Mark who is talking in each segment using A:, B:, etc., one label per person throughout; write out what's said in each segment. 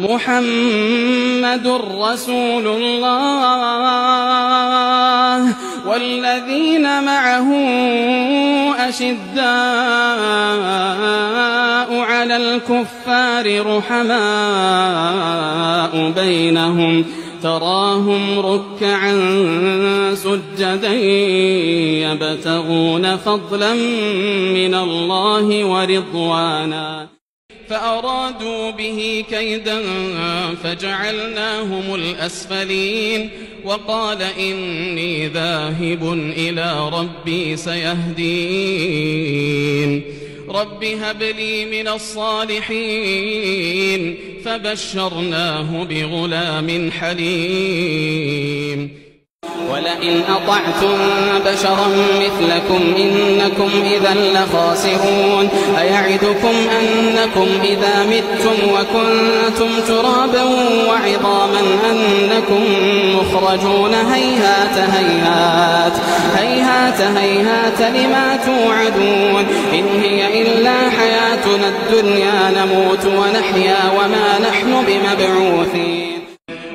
A: محمد رسول الله والذين معه أشداء على الكفار رحماء بينهم تراهم ركعا سجدا يبتغون فضلا من الله ورضوانا فأرادوا به كيدا فجعلناهم الأسفلين وقال إني ذاهب إلى ربي سيهدين رب هب لي من الصالحين فبشرناه بغلام حليم ولئن أطعتم بشرا مثلكم إنكم إذا لخاسرون أيعدكم أنكم إذا متم وكنتم ترابا وعظاما أنكم مخرجون هيهات هيهات هيهات هيهات لما توعدون إن هي إلا حياتنا الدنيا نموت ونحيا وما نحن بمبعوثين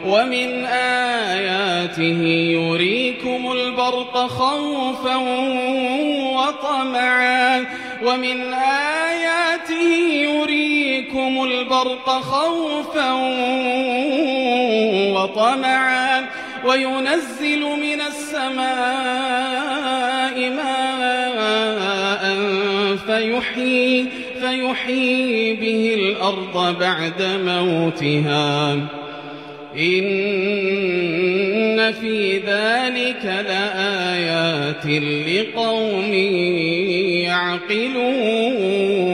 A: ومن آياته يريكم البرق خوفا وطمعا ومن آياته يريكم البرق خوفا وطمعا وينزل من السماء ماء فيحيي به الأرض بعد موتها إن في ذلك لآيات لقوم يعقلون